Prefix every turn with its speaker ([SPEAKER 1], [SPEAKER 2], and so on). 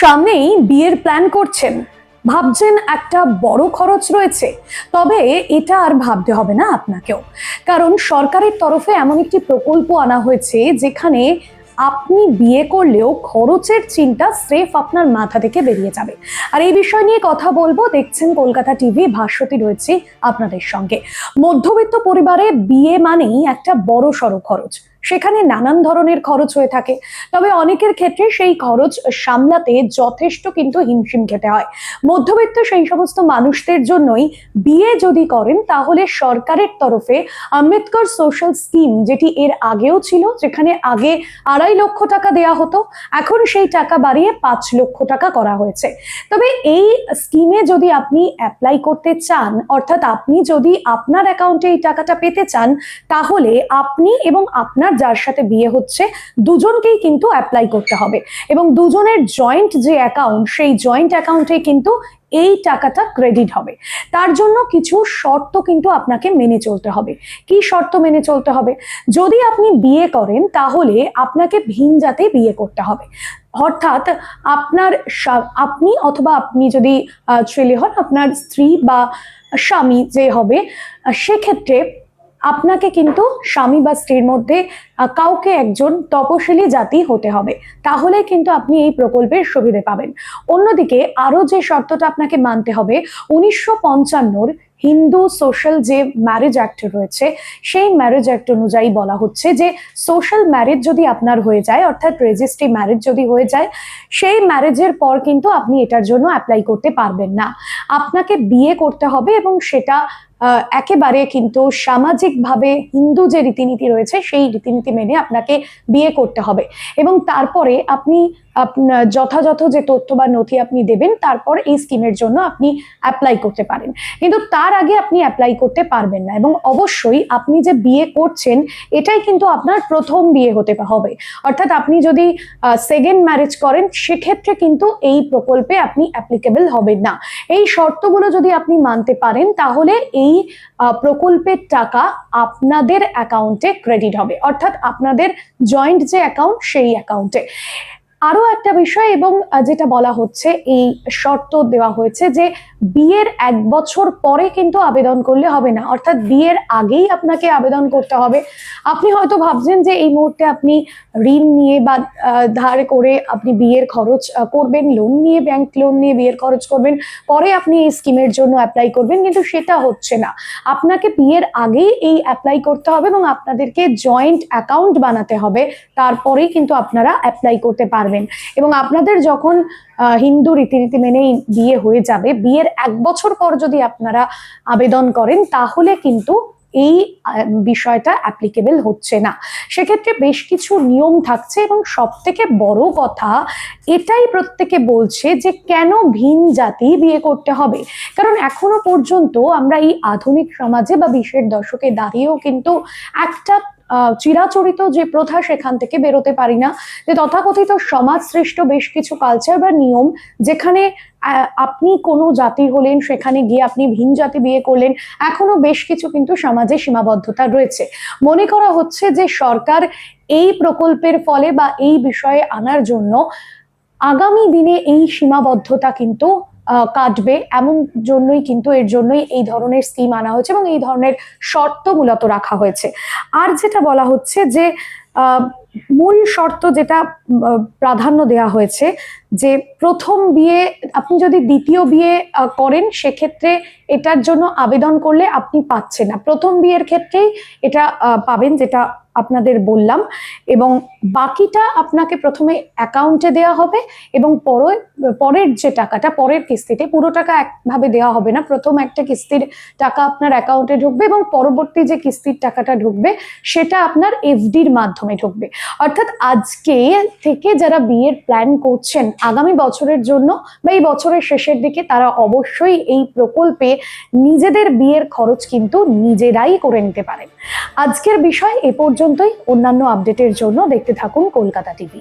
[SPEAKER 1] সামনেই বিয়ের প্ল্যান করছেন, ভাবছেন একটা বড় খরচ রয়েছে, তবে এটা আর ভাবতে হবে না আপনাকেও। কারণ সরকারের তরফে এমন একটি প্রকল্প আনা হয়েছে যেখানে আপনি বিয়ে করলেও খরচের চিন্তা স্রেফ আপনার মাথা থেকে বেরিয়ে যাবে। আর এই বিষয় নিয়ে কথা বলবো। দেখছেন কলকাতা টিভি, ভাস্বতী রয়েছে আপনাদের সঙ্গে। মধ্যবিত্ত পরিবারে বিয়ে মানেই একটা বড় সড়ো খরচ, সেখানে নানান ধরনের খরচ হয়ে থাকে। তবে অনেকের ক্ষেত্রে সেই খরচ সামলাতে যথেষ্ট কিন্তু হিমশিম খেতে হয়। মধ্যবিত্ত সেই সমস্ত মানুষদের জন্যই বিয়ে যদি করেন তাহলে সরকারের তরফে আম্বেদকর সোশ্যাল স্কিম, যেটি এর আগেও ছিল, যেখানে আগে 2.5 লক্ষ টাকা দেয়া হতো, এখন সেই টাকা বাড়িয়ে 5 লক্ষ টাকা করা হয়েছে। তবে এই স্কিমে যদি আপনি অ্যাপ্লাই করতে চান, অর্থাৎ আপনি যদি আপনার অ্যাকাউন্টে এই টাকাটা পেতে চান, তাহলে আপনি এবং আপনার যার সাথে বিয়ে হচ্ছে দুজনকেই কিন্তু অ্যাপ্লাই করতে হবে। এবং দুজনের জয়েন্ট যে অ্যাকাউন্ট, সেই জয়েন্ট অ্যাকাউন্টে কিন্তু এই টাকাটা ক্রেডিট হবে। তার জন্য কিছু শর্ত কিন্তু আপনাকে মেনে চলতে হবে। কি শর্ত মেনে চলতে হবে? যদি আপনি বিয়ে করেন তাহলে আপনাকে ভিন জাতে বিয়ে করতে হবে। অর্থাৎ আপনি অথবা আপনি যদি ছেলে হন, আপনার স্ত্রী বা স্বামী যে হবে, সেক্ষেত্রে আপনাকে কিন্তু স্বামী বা স্ত্রীর মধ্যে কাউকে একজন তপশিলি জাতি হতে হবে, তাহলে কিন্তু আপনি এই প্রকল্পের সুবিধা পাবেন। অন্যদিকে আরো যে শর্তটা আপনাকে মানতে হবে, 1955 হিন্দু সোশ্যাল যে ম্যারেজ অ্যাক্ট রয়েছে, সেই ম্যারেজ অ্যাক্ট অনুযায়ী বলা হচ্ছে যে সোশ্যাল ম্যারেজ যদি আপনার হয়ে যায়, অর্থাৎ রেজিস্ট্রি ম্যারেজ যদি হয়ে যায়, সেই ম্যারেজের পর কিন্তু আপনি এটার জন্য অ্যাপ্লাই করতে পারবেন না। আপনাকে বিয়ে করতে হবে এবং সেটা একেবারে কিন্তু সামাজিকভাবে হিন্দু যে রীতিনীতি রয়েছে সেই রীতিনীতি মেনে আপনাকে বিয়ে করতে হবে। এবং তারপরে আপনি যথাযথ যে তথ্য বা নথি আপনি দেবেন, তারপর এই স্কিমের জন্য আপনি অ্যাপ্লাই করতে পারেন। কিন্তু তার আগে আপনি অ্যাপ্লাই করতে পারবেন না। এবং অবশ্যই আপনি যে বিয়ে করছেন এটাই কিন্তু আপনার প্রথম বিয়ে হতে হবে। অর্থাৎ আপনি যদি সেকেন্ড ম্যারেজ করেন, সেক্ষেত্রে কিন্তু এই প্রকল্পে আপনি অ্যাপ্লিকেবল হবেন না। এই শর্তগুলো যদি আপনি মানতে পারেন তাহলে এই প্রকল্পের টাকা আপনাদের অ্যাকাউন্টে ক্রেডিট হবে, অর্থাৎ আপনাদের জয়েন্ট যে অ্যাকাউন্ট সেই অ্যাকাউন্টে। আরো একটা বিষয়, এবং যেটা বলা হচ্ছে, এই শর্ত দেওয়া হয়েছে যে বিয়ের 1 বছর পরে কিন্তু আবেদন করলে হবে না, অর্থাৎ বিয়ের আগেই আপনাকে আবেদন করতে হবে। আপনি হয়তো ভাবছেন যে এই মুহূর্তে আপনি ঋণ নিয়ে বা ধার করে আপনি বিয়ের খরচ করবেন, লোন নিয়ে, ব্যাংক লোন নিয়ে বিয়ের খরচ করবেন, পরে আপনি এই স্কিমের জন্য অ্যাপ্লাই করবেন, কিন্তু সেটা হচ্ছে না। আপনাকে বিয়ের আগেই এই অ্যাপ্লাই করতে হবে এবং আপনাদেরকে জয়েন্ট অ্যাকাউন্ট বানাতে হবে, তারপরেই কিন্তু আপনারা অ্যাপ্লাই করতে পারবেন। এবং আপনাদের যখন হিন্দু রীতিনীতি মেনেই বিয়ে হয়ে যাবে, বিয়ের 1 বছর পর যদি আপনারা আবেদন করেন তাহলে কিন্তু এই বিষয়টা অ্যাপ্লিকেবল হচ্ছে না। সেক্ষেত্রে বেশ কিছু নিয়ম থাকছে এবং সব থেকে বড় কথা এটাই প্রত্যেকে বলছে যে কেন ভিন জাতি বিয়ে করতে হবে। কারণ এখনো পর্যন্ত আমরা এই আধুনিক সমাজে বা 20-এর দশকে দাঁড়িয়েও কিন্তু একটা চিরাচরিত যে প্রথা, সেখান থেকে বেরোতে পারি না, যে তথাকথিত সমাজ সৃষ্ট বেশ কিছু কালচার বা নিয়ম, যেখানে আপনি কোনো জাতি হলেন, সেখানে গিয়ে আপনি ভিন জাতি বিয়ে করলেন, এখনো বেশ কিছু কিন্তু সমাজে সীমাবদ্ধতা রয়েছে। মনে করা হচ্ছে যে সরকার এই প্রকল্পের ফলে বা এই বিষয়ে আনার জন্য আগামী দিনে এই সীমাবদ্ধতা কিন্তু কাটবে, এমন জন্যই কিন্তু এর জন্যই এই ধরনের স্কিম আনা হয়েছে এবং এই ধরনের শর্ত মূলত রাখা হয়েছে। আর যেটা বলা হচ্ছে যে মূল শর্ত যেটা প্রাধান্য দেওয়া হয়েছে, যে প্রথম বিয়ে, আপনি যদি দ্বিতীয় বিয়ে করেন সেক্ষেত্রে এটার জন্য আবেদন করলে আপনি পাচ্ছেন না, প্রথম বিয়ের ক্ষেত্রেই এটা পাবেন, যেটা আপনাদের বললাম। এবং বাকিটা আপনাকে প্রথমে অ্যাকাউন্টে দেওয়া হবে এবং পরের যে টাকাটা, পরের কিস্তিতে, পুরো টাকা একভাবে দেওয়া হবে না, প্রথম একটা কিস্তির টাকা আপনার অ্যাকাউন্টে ঢুকবে এবং পরবর্তী যে কিস্তির টাকাটা ঢুকবে সেটা আপনার এফডির মাধ্যমে ঢুকবে। অর্থাৎ আজকে থেকে যারা বিয়ের প্ল্যান করছেন আগামী বছরের জন্য বা এই বছরের শেষের দিকে, তারা অবশ্যই এই প্রকল্পে নিজেদের বিয়ের খরচ কিন্তু নিজেরাই করে নিতে পারেন। আজকের বিষয় এ পর্যন্তই। অন্যান্য আপডেটের জন্য দেখতে থাকুন কলকাতা টিভি।